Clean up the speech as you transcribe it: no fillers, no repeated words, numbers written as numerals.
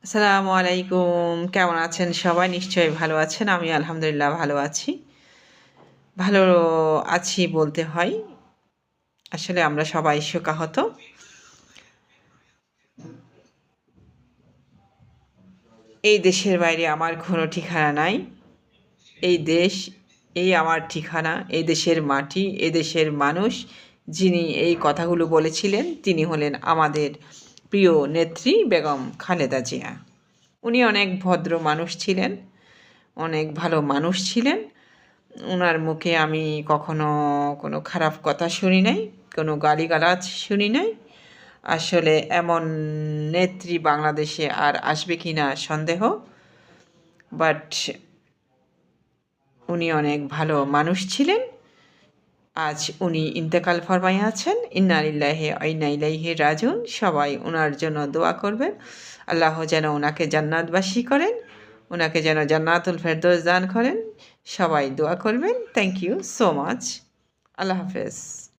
আসসালামু আলাইকুম। কেমন আছেন সবাই? নিশ্চয়ই ভালো আছেন। আমি আলহামদুলিল্লাহ ভালো আছি। ভালো আছি বলতে হয়। আসলে আমরা সবাই শোকাহত। এই দেশের বাইরে আমার কোনো ঠিকানা নাই। এই দেশ, এই আমার ঠিকানা, এই দেশের মাটি, এ দেশের মানুষ। যিনি এই কথাগুলো বলেছিলেন তিনি হলেন আমাদের প্রিয় নেত্রী বেগম খালেদা জিয়া। উনি অনেক ভদ্র মানুষ ছিলেন, অনেক ভালো মানুষ ছিলেন। উনার মুখে আমি কখনো কোনো খারাপ কথা শুনি নাই, কোনো গালিগালাজ শুনি নাই। আসলে এমন নেত্রী বাংলাদেশে আর আসবে কি না সন্দেহ। বাট উনি অনেক ভালো মানুষ ছিলেন। আজ উনি ইন্তেকাল ফরমাইয়াছেন। ইন্না লিল্লাহি ওয়া ইন্না ইলাইহি রাজিউন। সবাই উনার জন্য দোয়া করবেন। আল্লাহ যেন উনাকে জান্নাতবাসী করেন, উনাকে যেন জান্নাতুল ফেরদৌস দান করেন। সবাই দোয়া করবেন। Thank you so much. আল্লাহ হাফেজ।